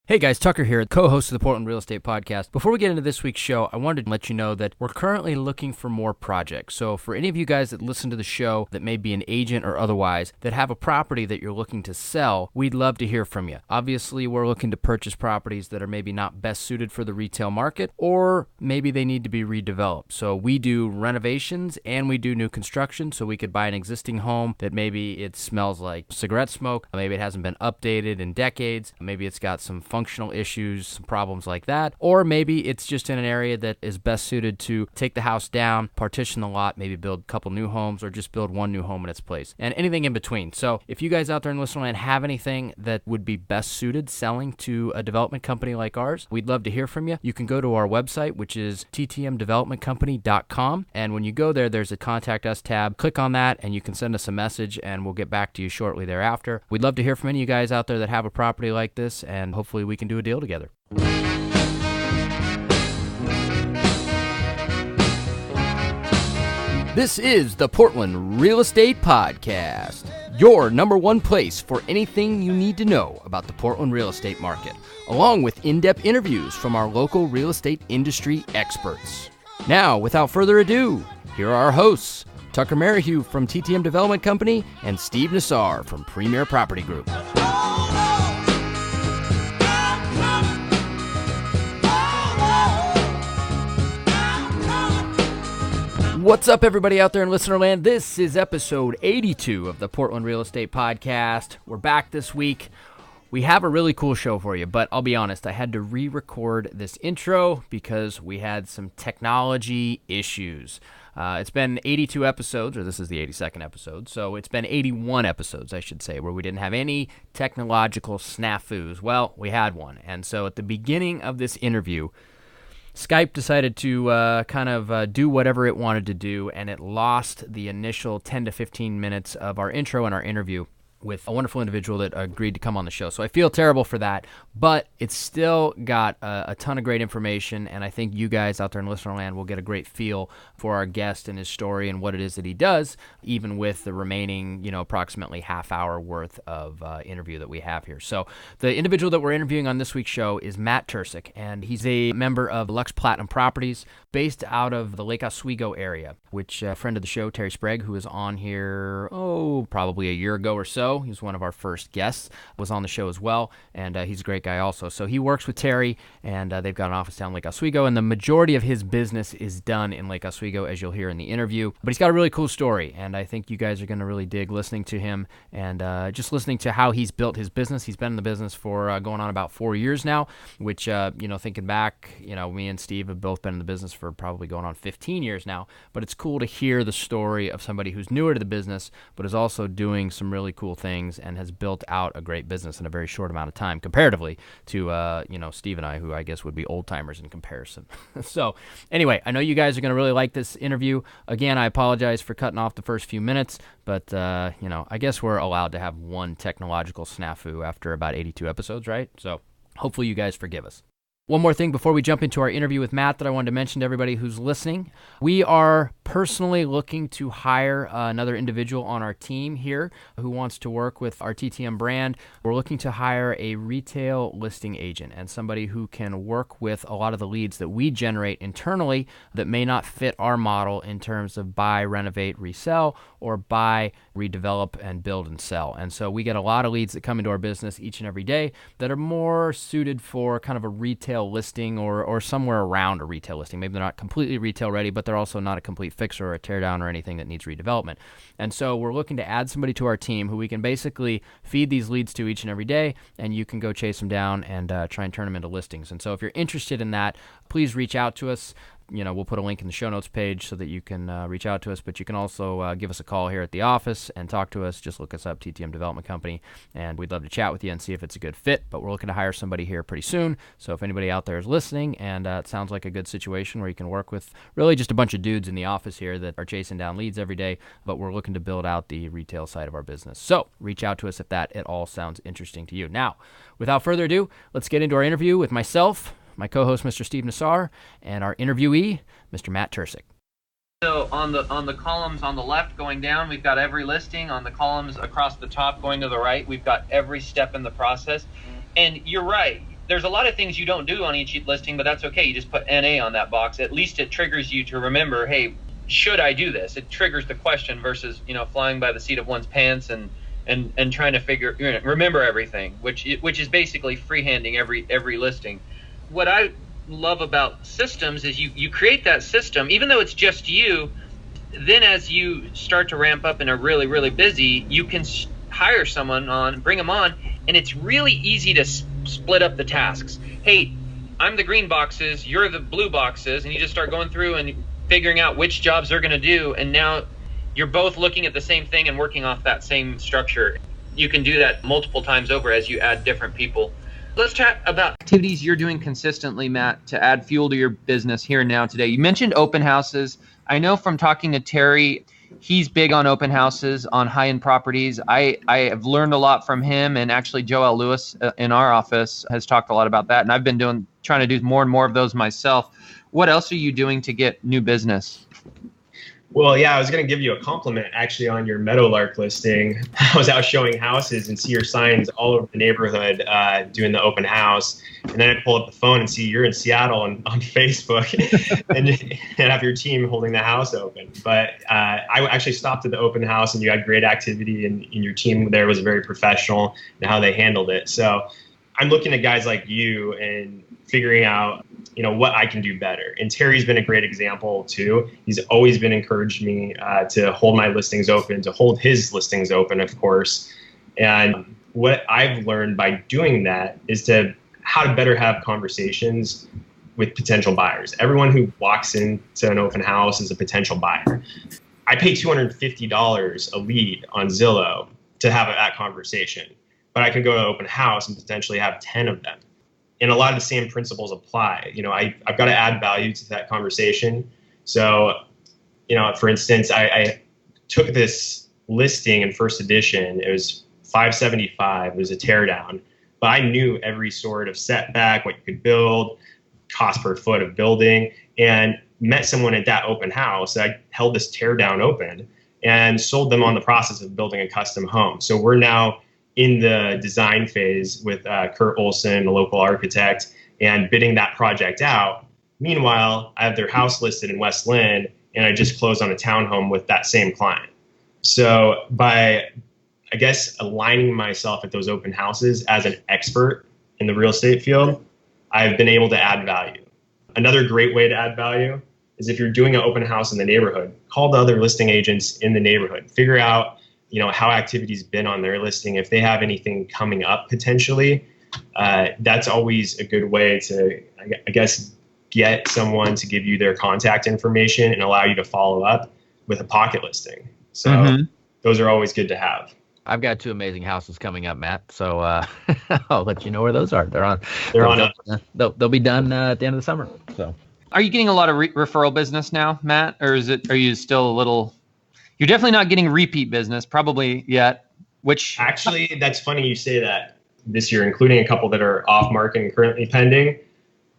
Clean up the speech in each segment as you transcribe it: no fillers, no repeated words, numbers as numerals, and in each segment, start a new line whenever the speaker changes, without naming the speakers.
Hey guys, Tucker here, co-host of the Portland Real Estate Podcast. Before we get into this week's show, I wanted to let you know that we're currently looking for more projects. So for any of you guys that listen to the show that may be an agent or otherwise that have a property that you're looking to sell, we'd love to hear from you. Obviously, we're looking to purchase properties that are maybe not best suited for the retail market, or maybe they need to be redeveloped. So we do renovations and we do new construction. So we could buy an existing home that maybe it smells like cigarette smoke, maybe it hasn't been updated in decades, maybe it's got some functional issues, some problems like that, or maybe it's just in an area that is best suited to take the house down, partition the lot, maybe build a couple new homes, or just build one new home in its place, and anything in between. So if you guys out there in Listenerland have anything that would be best suited selling to a development company like ours, we'd love to hear from you. You can go to our website, which is ttmdevelopmentcompany.com, and when you go there, there's a Contact Us tab. Click on that, and you can send us a message, and we'll get back to you shortly thereafter. We'd love to hear from any of you guys out there that have a property like this, and hopefully we can do a deal together. This is the Portland Real Estate Podcast, your number one place for anything you need to know about the Portland real estate market, along with in-depth interviews from our local real estate industry experts. Now, without further ado, here are our hosts, Tucker Merrihew from TTM Development Company and Steve Nassar from Premier Property Group. What's up, everybody out there in Listenerland? This is episode 82 of the Portland Real Estate Podcast. We're back this week. We have a really cool show for you, but I'll be honest, I had to re-record this intro because we had some technology issues. It's been 82 episodes, or this is the 82nd episode, so it's been 81 episodes, I should say, where we didn't have any technological snafus. Well, we had one, and so at the beginning of this interview, Skype decided to do whatever it wanted to do, and it lost the initial 10 to 15 minutes of our intro and our interview with a wonderful individual that agreed to come on the show. So I feel terrible for that, but it's still got a ton of great information, and I think you guys out there in Listenerland will get a great feel for our guest and his story and what it is that he does, even with the remaining, approximately half hour worth of interview that we have here. So the individual that we're interviewing on this week's show is Matt Tercek, and he's a member of Luxe Platinum Properties based out of the Lake Oswego area, which a friend of the show, Terry Sprague, who was on here, probably a year ago or so. He was one of our first guests, was on the show as well, and he's a great guy also. So he works with Terry, and they've got an office down in Lake Oswego, and the majority of his business is done in Lake Oswego, as you'll hear in the interview. But he's got a really cool story, and I think you guys are going to really dig listening to him and just listening to how he's built his business. He's been in the business for going on about 4 years now, which, thinking back, me and Steve have both been in the business for probably going on 15 years now. But it's cool to hear the story of somebody who's newer to the business, but is also doing some really cool things and has built out a great business in a very short amount of time comparatively to, Steve and I, who I guess would be old timers in comparison. So anyway, I know you guys are going to really like this interview. Again, I apologize for cutting off the first few minutes, but, I guess we're allowed to have one technological snafu after about 82 episodes, right? So hopefully you guys forgive us. One more thing before we jump into our interview with Matt that I wanted to mention to everybody who's listening. We are personally looking to hire another individual on our team here who wants to work with our TTM brand. We're looking to hire a retail listing agent and somebody who can work with a lot of the leads that we generate internally that may not fit our model in terms of buy, renovate, resell, or buy, redevelop, and build and sell. And so we get a lot of leads that come into our business each and every day that are more suited for kind of a retail listing or somewhere around a retail listing. Maybe they're not completely retail ready, but they're also not a complete fixer or a tear down or anything that needs redevelopment. And so we're looking to add somebody to our team who we can basically feed these leads to each and every day, and you can go chase them down and try and turn them into listings. And so if you're interested in that, please reach out to us. We'll put a link in the show notes page so that you can reach out to us, but you can also give us a call here at the office and talk to us. Just look us up, TTM Development Company, and we'd love to chat with you and see if it's a good fit, but we're looking to hire somebody here pretty soon. So if anybody out there is listening and it sounds like a good situation where you can work with really just a bunch of dudes in the office here that are chasing down leads every day, but we're looking to build out the retail side of our business. So reach out to us if that at all sounds interesting to you. Now, without further ado, let's get into our interview with myself, my co-host, Mr. Steve Nassar, and our interviewee, Mr. Matt Tercek.
So on the columns on the left going down, we've got every listing. On the columns across the top going to the right, we've got every step in the process. And you're right. there's a lot of things you don't do on each listing, but that's okay. You just put NA on that box. At least it triggers you to remember, hey, should I do this? It triggers the question versus, flying by the seat of one's pants and trying to remember everything, which is basically freehanding every listing. What I love about systems is you create that system, even though it's just you. Then as you start to ramp up and are really, really busy, you can hire someone bring them on, and it's really easy to split up the tasks. Hey, I'm the green boxes, you're the blue boxes, and you just start going through and figuring out which jobs they're going to do, and now you're both looking at the same thing and working off that same structure. You can do that multiple times over as you add different people. Let's chat about activities you're doing consistently, Matt, to add fuel to your business here and now today. You mentioned open houses. I know from talking to Terry, he's big on open houses on high-end properties. I have learned a lot from him, and actually Joel Lewis in our office has talked a lot about that, and I've been trying to do more and more of those myself. What else are you doing to get new business?
Well, yeah, I was going to give you a compliment actually on your Meadowlark listing. I was out showing houses and see your signs all over the neighborhood doing the open house. And then I pull up the phone and see you're in Seattle on Facebook and have your team holding the house open. But I actually stopped at the open house and you had great activity and your team there was very professional in how they handled it. So I'm looking at guys like you and figuring out what I can do better. And Terry's been a great example too. He's always been encouraged me to hold my listings open, to hold his listings open, of course. And what I've learned by doing that is how to better have conversations with potential buyers. Everyone who walks into an open house is a potential buyer. I pay $250 a lead on Zillow to have that conversation, but I can go to an open house and potentially have 10 of them. And a lot of the same principles apply. I've got to add value to that conversation. So, for instance, I took this listing in first edition. It was $575. It was a teardown, but I knew every sort of setback, what you could build, cost per foot of building, and met someone at that open house. I held this teardown open and sold them on the process of building a custom home. So we're now in the design phase with Kurt Olson, a local architect, and bidding that project out. Meanwhile, I have their house listed in West Lynn, and I just closed on a townhome with that same client. So by, I guess, aligning myself at those open houses as an expert in the real estate field, I've been able to add value. Another great way to add value is if you're doing an open house in the neighborhood, call the other listing agents in the neighborhood. Figure out how activity's been on their listing. If they have anything coming up potentially, that's always a good way to, I guess, get someone to give you their contact information and allow you to follow up with a pocket listing. So those are always good to have.
I've got 2 amazing houses coming up, Matt. So I'll let you know where those are. They'll be done at the end of the summer. So,
are you getting a lot of referral business now, Matt, or are you still a little? You're definitely not getting repeat business, probably yet. Which
actually, that's funny you say that. This year, including a couple that are off market and currently pending,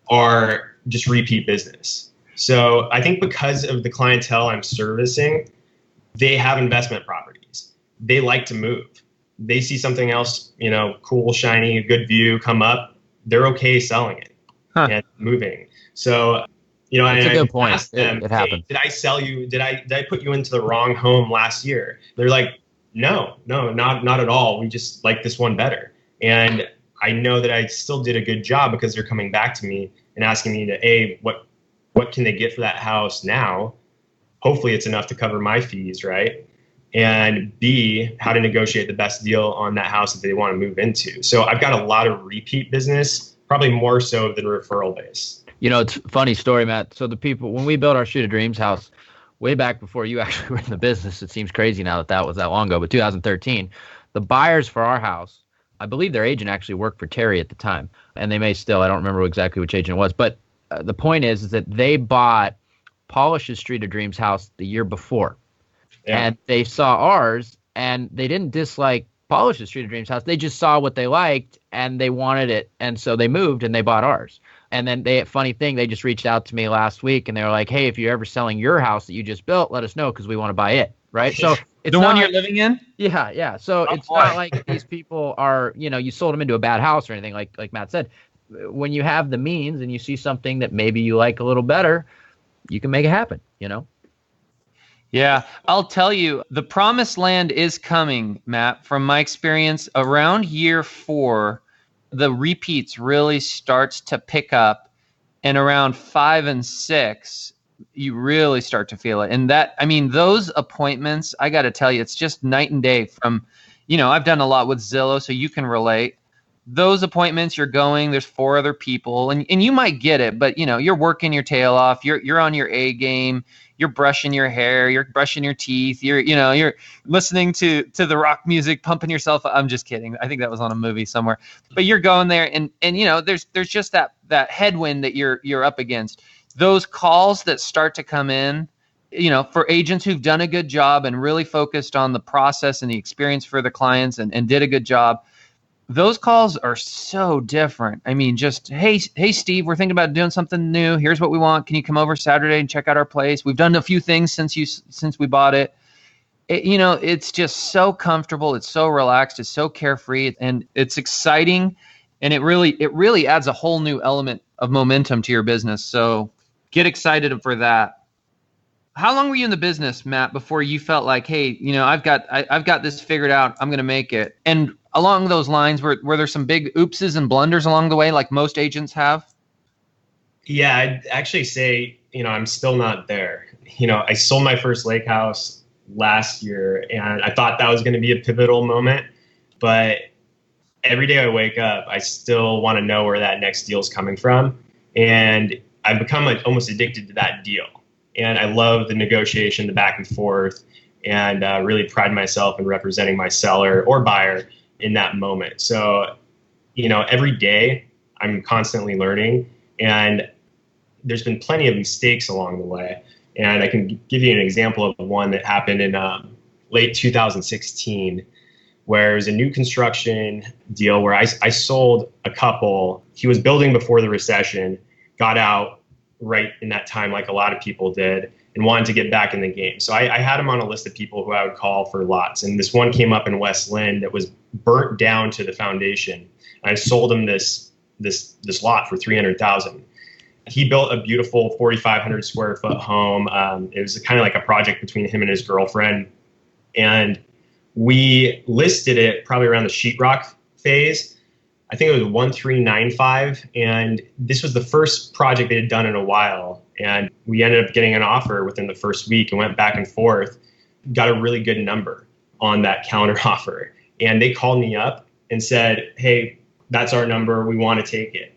are just repeat business. So I think because of the clientele I'm servicing, they have investment properties. They like to move. They see something else, cool, shiny, a good view come up. They're okay selling it and moving. So.
That's a good point.
It
happens.
Hey, did I sell you? Did I put you into the wrong home last year? They're like, no, not at all. We just like this one better. And I know that I still did a good job because they're coming back to me and asking me to, what can they get for that house now? Hopefully it's enough to cover my fees, right? And B, how to negotiate the best deal on that house that they want to move into. So I've got a lot of repeat business, probably more so than referral base.
It's a funny story, Matt. So the people, when we built our Shoot of Dreams house way back before you actually were in the business, it seems crazy now that was that long ago, but 2013, the buyers for our house, I believe their agent actually worked for Terry at the time, and they may still, I don't remember exactly which agent it was, but the point is that they bought Polish's Street of Dreams house the year before, and they saw ours, and they didn't dislike Polish's Street of Dreams house. They just saw what they liked, and they wanted it, and so they moved, and they bought ours. And then funny thing, they just reached out to me last week and they were like, hey, if you're ever selling your house that you just built, let us know because we want to buy it. Right. So it's
the one you're living in.
Yeah. Yeah. So it's not like these people are, you sold them into a bad house or anything like Matt said. when you have the means and you see something that maybe you like a little better, you can make it happen, you know?
Yeah, I'll tell you, the promised land is coming, Matt. From my experience, around year 4, the repeats really starts to pick up, and around 5 and 6, you really start to feel it. And that, I mean, those appointments, I got to tell you, it's just night and day from, I've done a lot with Zillow, so you can relate. Those appointments, you're going, there's 4 other people, and you might get it, but you're working your tail off, you're on your A game, you're brushing your hair, you're brushing your teeth, you're listening to the rock music, pumping yourself. I'm just kidding. I think that was on a movie somewhere. But you're going there, and there's just that headwind that you're up against. Those calls that start to come in, for agents who've done a good job and really focused on the process and the experience for the clients and did a good job. Those calls are so different. I mean, just, hey, Steve, we're thinking about doing something new. Here's what we want. Can you come over Saturday and check out our place? We've done a few things since we bought it. It's just so comfortable. It's so relaxed. It's so carefree, and it's exciting. And it really adds a whole new element of momentum to your business. So get excited for that. How long were you in the business, Matt, before you felt like, hey, I've got this figured out. I'm going to make it. And along those lines, were there some big oopses and blunders along the way, like most agents have?
Yeah, I'd actually say, I'm still not there. I sold my first lake house last year, and I thought that was going to be a pivotal moment. But every day I wake up, I still want to know where that next deal is coming from. And I've become almost addicted to that deal. And I love the negotiation, the back and forth, and really pride myself in representing my seller or buyer in that moment. So, every day I'm constantly learning, and there's been plenty of mistakes along the way. And I can give you an example of one that happened in late 2016, where it was a new construction deal where I sold a couple. He was building before the recession, got out right in that time, like a lot of people did, and wanted to get back in the game. So I had him on a list of people who I would call for lots. And this one came up in West Lynn that was burnt down to the foundation. And I sold him this lot for $300,000. He built a beautiful 4,500 square foot home. It was kind of like a project between him and his girlfriend. And we listed it probably around the sheetrock phase. I think it was 1395, and this was the first project they had done in a while. And we ended up getting an offer within the first week and went back and forth, got a really good number on that counter offer. And they called me up and said, hey, that's our number. We want to take it.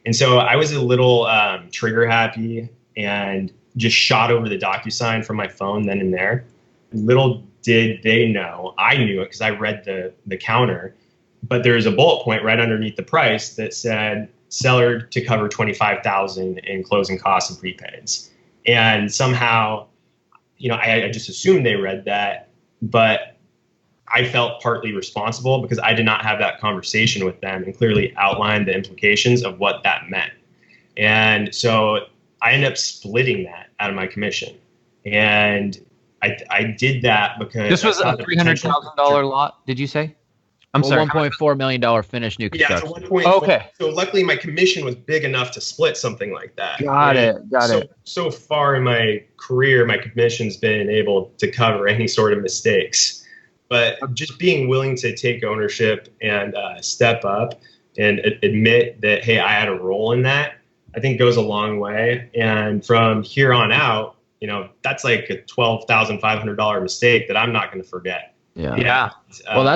And so I was a little trigger happy and just shot over the DocuSign from my phone then and there. Little did they know, I knew it because I read the counter. But there's a bullet point right underneath the price that said seller to cover $25,000 in closing costs and prepaids. And somehow, I just assumed they read that, but I felt partly responsible because I did not have that conversation with them and clearly outlined the implications of what that meant. And so I ended up splitting that out of my commission. And I did that because
this was a $300,000 lot, did you say? I'm sorry.
$1.4 million finished new construction.
Yeah, so 1.4.
Okay.
So luckily my commission was big enough to split something like that.
Got it.
So far in my career, my commission's been able to cover any sort of mistakes. But just being willing to take ownership and step up and admit that, hey, I had a role in that, I think goes a long way. And from here on out, that's like a $12,500 mistake that I'm not going to forget.
Yeah. Well,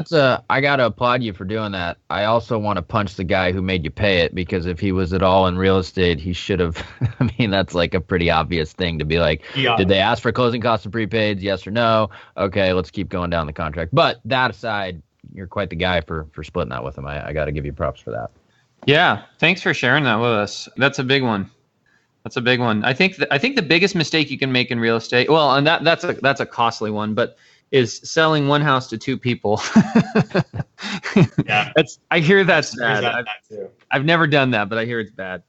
I got to applaud you for doing that. I also want to punch the guy who made you pay it, because if he was at all in real estate, he should have. I mean, that's like a pretty obvious thing to be like, did they ask for closing costs and prepaids? Yes or no? Okay, let's keep going down the contract. But that aside, you're quite the guy for splitting that with him. I got to give you props for that.
Yeah. Thanks for sharing that with us. That's a big one. I think the biggest mistake you can make in real estate, well, and that's a costly one, but is selling one house to two people.
Yeah.
I hear that's bad. I've never done that, but I hear it's bad.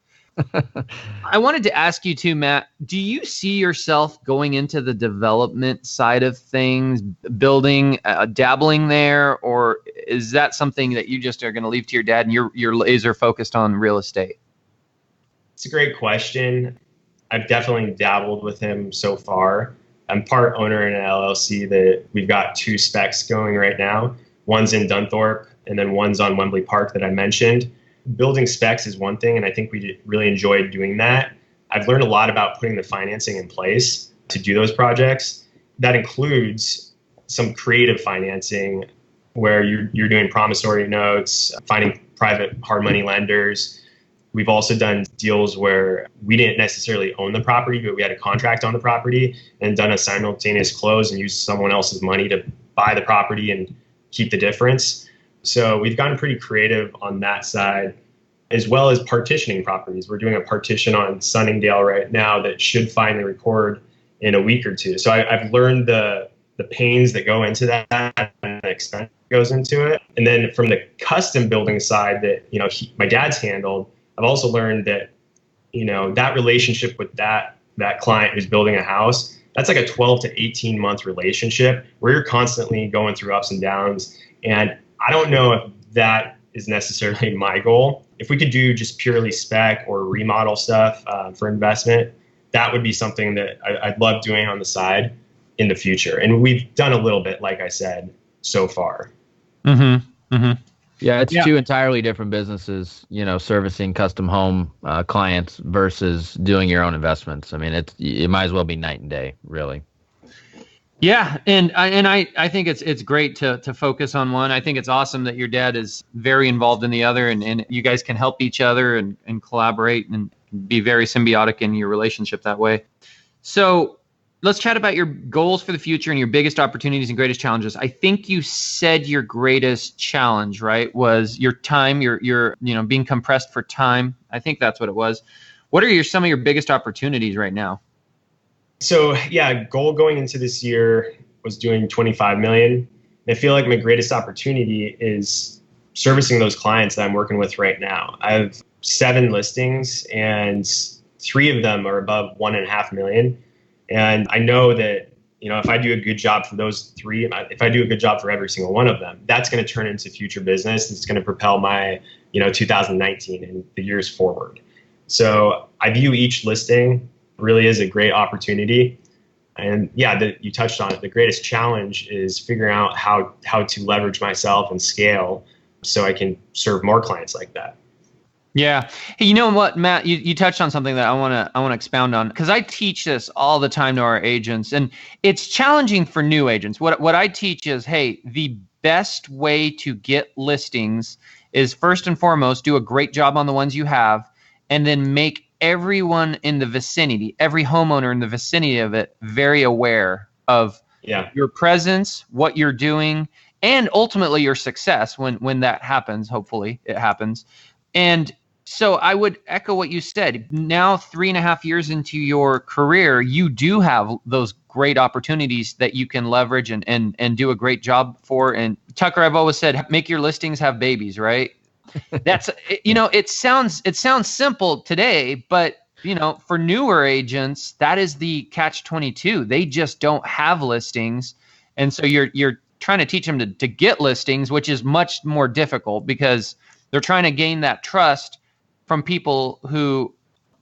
I wanted to ask you too, Matt, do you see yourself going into the development side of things, building, dabbling there, or is that something that you just are going to leave to your dad and you're laser focused on real estate?
It's a great question. I've definitely dabbled with him so far. I'm part owner in an LLC that we've got 2 specs going right now. One's in Dunthorpe and then one's on Wembley Park that I mentioned. Building specs is one thing, and I think we really enjoyed doing that. I've learned a lot about putting the financing in place to do those projects. That includes some creative financing where you're doing promissory notes, finding private hard money lenders. We've also done deals where we didn't necessarily own the property, but we had a contract on the property and done a simultaneous close and used someone else's money to buy the property and keep the difference. So we've gotten pretty creative on that side, as well as partitioning properties. We're doing a partition on Sunningdale right now that should finally record in a week or two. So I've learned the pains that go into that and the expense that goes into it. And then from the custom building side that my dad's handled, I've also learned that that relationship with that client who's building a house, that's like a 12 to 18 month relationship where you're constantly going through ups and downs. And I don't know if that is necessarily my goal. If we could do just purely spec or remodel stuff for investment, that would be something that I'd love doing on the side in the future. And we've done a little bit, like I said, so far.
Mm-hmm. Mm-hmm.
Yeah, it's 2 entirely different businesses, servicing custom home clients versus doing your own investments. I mean, it might as well be night and day, really.
Yeah, and I think it's great to focus on one. I think it's awesome that your dad is very involved in the other, and you guys can help each other and collaborate and be very symbiotic in your relationship that way. So let's chat about your goals for the future and your biggest opportunities and greatest challenges. I think you said your greatest challenge, right, was your time, your being compressed for time. I think that's what it was. What are some of your biggest opportunities right now?
So yeah, goal going into this year was doing 25 million. I feel like my greatest opportunity is servicing those clients that I'm working with right now. I have 7 listings and 3 of them are above 1.5 million. And I know that, if I do a good job for those 3, if I do a good job for every single one of them, that's going to turn into future business. It's going to propel my, 2019 and the years forward. So I view each listing really is a great opportunity. And yeah, you touched on it. The greatest challenge is figuring out how to leverage myself and scale so I can serve more clients like that.
Yeah. Hey, you know what, Matt, you touched on something that I want to expound on, because I teach this all the time to our agents, and it's challenging for new agents. What I teach is, hey, the best way to get listings is first and foremost, do a great job on the ones you have, and then make everyone in the vicinity, every homeowner in the vicinity of it, very aware of your presence, what you're doing, and ultimately your success when that happens. Hopefully it happens. And so I would echo what you said. Now, 3.5 years into your career, you do have those great opportunities that you can leverage and do a great job for. And Tucker, I've always said, make your listings have babies, right? That's, it sounds simple today, but for newer agents, that is the catch-22. They just don't have listings. And so you're trying to teach them to get listings, which is much more difficult because they're trying to gain that trust from people who,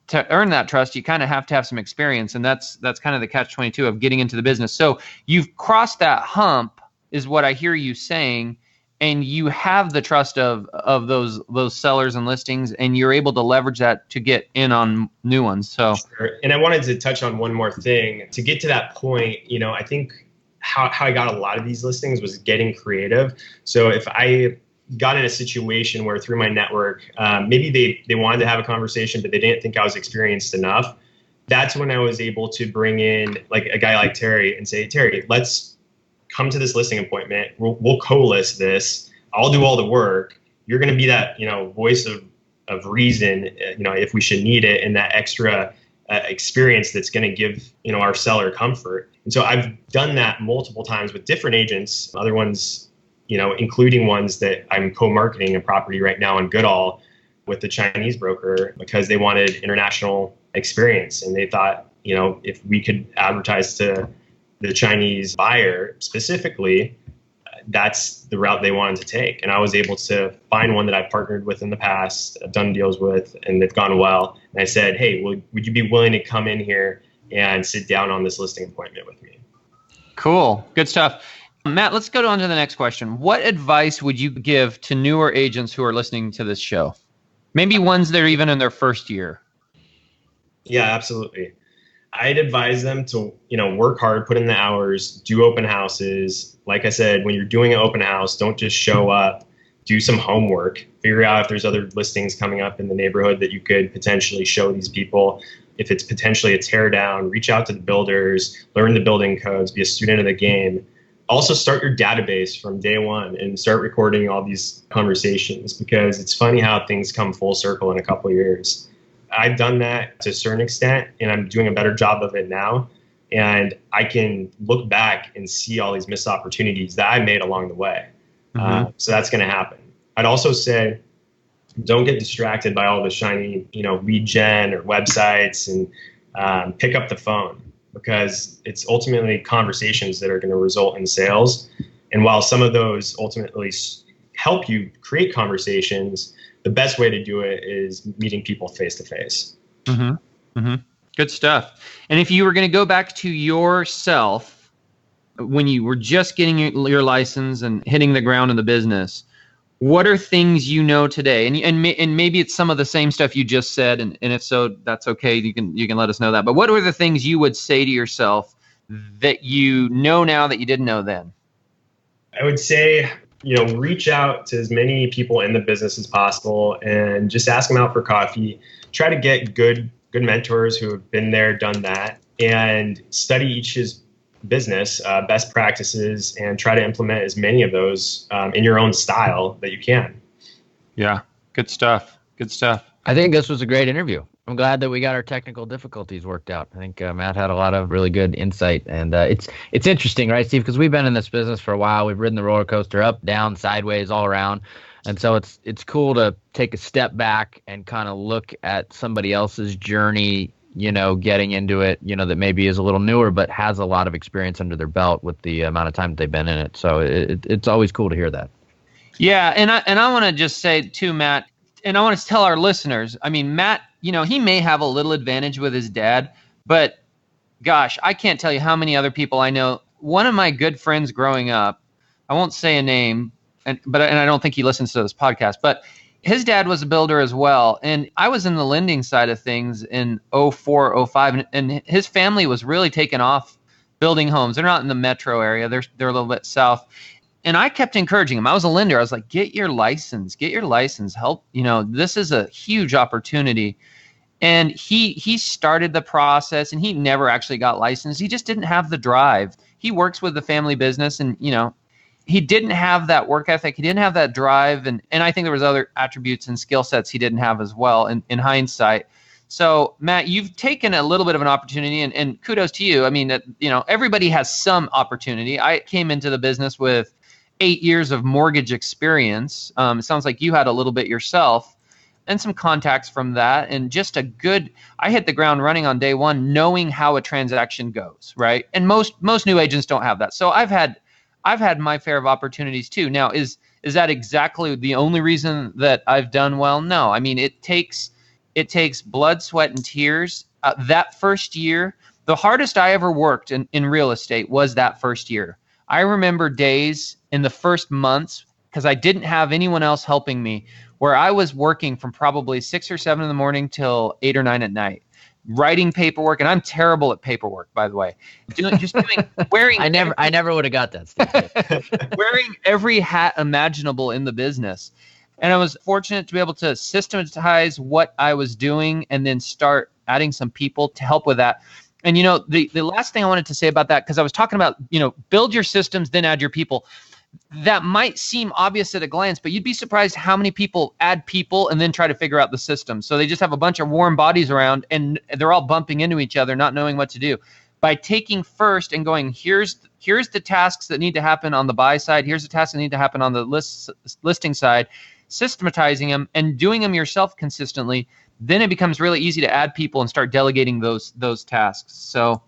to earn that trust, you kind of have to have some experience. And that's kind of the catch-22 of getting into the business. So you've crossed that hump is what I hear you saying. And you have the trust of those sellers and listings, and you're able to leverage that to get in on new ones. So,
sure. And I wanted to touch on one more thing. To get to that point, I think how I got a lot of these listings was getting creative. So if I got in a situation where through my network, maybe they wanted to have a conversation, but they didn't think I was experienced enough, that's when I was able to bring in like a guy like Terry and say, Terry, let's come to this listing appointment. We'll co-list this. I'll do all the work. You're going to be that, voice of reason, if we should need it, and that extra experience that's going to give, our seller comfort. And so I've done that multiple times with different agents, other ones, including ones that I'm co-marketing a property right now in Goodall, with the Chinese broker because they wanted international experience. And they thought, if we could advertise to the Chinese buyer specifically, that's the route they wanted to take. And I was able to find one that I've partnered with in the past, I've done deals with, and they've gone well. And I said, hey, would you be willing to come in here and sit down on this listing appointment with me?
Cool. Good stuff. Matt, let's go on to the next question. What advice would you give to newer agents who are listening to this show? Maybe ones that are even in their first year.
Yeah, absolutely. I'd advise them to, work hard, put in the hours, do open houses. Like I said, when you're doing an open house, don't just show up, do some homework, figure out if there's other listings coming up in the neighborhood that you could potentially show these people. If it's potentially a tear down, reach out to the builders, learn the building codes, be a student of the game. Also start your database from day one and start recording all these conversations, because it's funny how things come full circle in a couple of years. I've done that to a certain extent, and I'm doing a better job of it now. And I can look back and see all these missed opportunities that I made along the way. So that's going to happen. I'd also say, don't get distracted by all the shiny, lead gen or websites, and pick up the phone, because it's ultimately conversations that are going to result in sales. And while some of those ultimately help you create conversations, the best way to do it is meeting people face to face.
Good stuff. And if you were going to go back to yourself when you were just getting your license and hitting the ground in the business, what are things you know today? And maybe it's some of the same stuff you just said, and if so, that's okay. You can let us know that. But what are the things you would say to yourself that you know now that you didn't know then?
I would say, reach out to as many people in the business as possible and just ask them out for coffee. Try to get good mentors who have been there, done that, and study each's business, best practices, and try to implement as many of those in your own style that you can.
Yeah, good stuff. Good stuff.
I think this was a great interview. I'm glad that we got our technical difficulties worked out. I think Matt had a lot of really good insight, and it's interesting, right, Steve? Because we've been in this business for a while. We've ridden the roller coaster up, down, sideways, all around, and so it's cool to take a step back and kind of look at somebody else's journey, getting into it, that maybe is a little newer but has a lot of experience under their belt with the amount of time that they've been in it. So it's always cool to hear that.
Yeah, and I want to just say too, Matt, and I want to tell our listeners, I mean, Matt, he may have a little advantage with his dad, but gosh, I can't tell you how many other people I know. One of my good friends growing up, I won't say a name, but I don't think he listens to this podcast, but his dad was a builder as well. And I was in the lending side of things in 04, 05, and his family was really taking off building homes. They're not in the metro area. They're a little bit south. And I kept encouraging him. I was a lender. I was like, get your license, help. This is a huge opportunity. And he started the process, and he never actually got licensed. He just didn't have the drive. He works with the family business, and, he didn't have that work ethic. He didn't have that drive. And I think there was other attributes and skill sets he didn't have as well in hindsight. So, Matt, you've taken a little bit of an opportunity, and kudos to you. I mean, everybody has some opportunity. I came into the business with 8 years of mortgage experience. It sounds like you had a little bit yourself and some contacts from that. And just I hit the ground running on day one, knowing how a transaction goes, right? And most new agents don't have that. So I've had my fair of opportunities too. Now, is that exactly the only reason that I've done well? No. I mean, it takes blood, sweat, and tears. That first year, the hardest I ever worked in real estate was that first year. I remember days in the first months, because I didn't have anyone else helping me, where I was working from probably 6 or 7 in the morning till 8 or 9 at night, writing paperwork. And I'm terrible at paperwork, by the way. Wearing.
I never would have got that, Steve.
Wearing every hat imaginable in the business. And I was fortunate to be able to systematize what I was doing and then start adding some people to help with that. And, the last thing I wanted to say about that, because I was talking about, build your systems, then add your people. That might seem obvious at a glance, but you'd be surprised how many people add people and then try to figure out the system. So they just have a bunch of warm bodies around, and they're all bumping into each other, not knowing what to do. By taking first and going, here's the tasks that need to happen on the buy side, here's the tasks that need to happen on the listing side, systematizing them and doing them yourself consistently, then it becomes really easy to add people and start delegating those tasks. So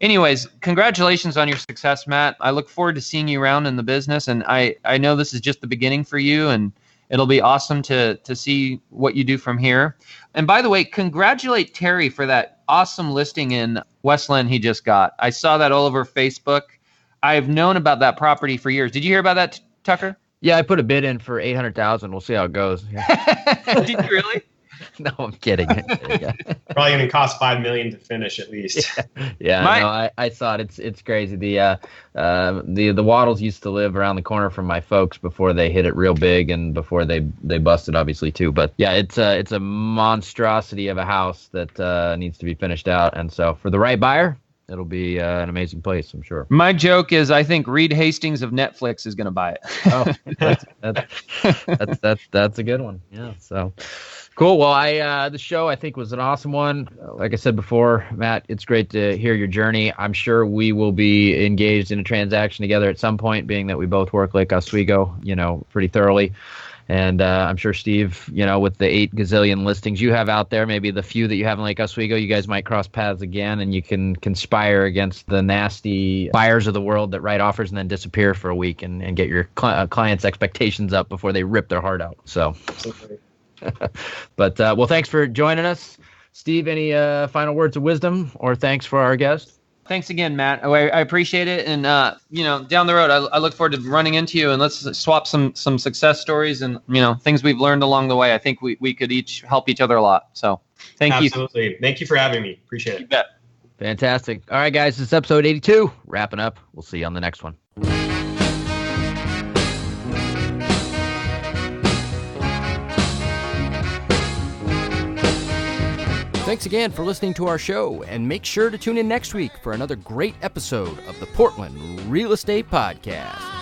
anyways, congratulations on your success, Matt. I look forward to seeing you around in the business, and I know this is just the beginning for you, and it'll be awesome to see what you do from here. And by the way, congratulate Terry for that awesome listing in Westland he just got. I saw that all over Facebook. I've known about that property for years. Did you hear about that, Tucker?
Yeah, I put a bid in for $800,000. We'll see how it goes.
Did you really?
No, I'm kidding. Yeah.
Probably going to cost $5 million to finish at least.
Yeah, no, I saw it. It's crazy. The Waddles used to live around the corner from my folks before they hit it real big and before they busted, obviously, too. But yeah, it's a monstrosity of a house that needs to be finished out. And so for the right buyer, it'll be an amazing place, I'm sure.
My joke is I think Reed Hastings of Netflix is going to buy it.
Oh, that's a good one. Yeah, so cool. Well, the show I think was an awesome one. Like I said before, Matt, it's great to hear your journey. I'm sure we will be engaged in a transaction together at some point, being that we both work Lake Oswego, pretty thoroughly. And I'm sure, Steve, with the 8 gazillion listings you have out there, maybe the few that you have in Lake Oswego, you guys might cross paths again, and you can conspire against the nasty buyers of the world that write offers and then disappear for a week and get your clients' expectations up before they rip their heart out. So, but well, thanks for joining us. Steve, any final words of wisdom or thanks for our guest?
Thanks again, Matt. I appreciate it. And, down the road, I look forward to running into you, and let's swap some success stories and, things we've learned along the way. I think we could each help each other a lot. So thank you.
Absolutely. Thank you for having me. Appreciate it.
You bet.
Fantastic. All right, guys, this is episode 82. Wrapping up. We'll see you on the next one. Thanks again for listening to our show, and make sure to tune in next week for another great episode of the Portland Real Estate Podcast.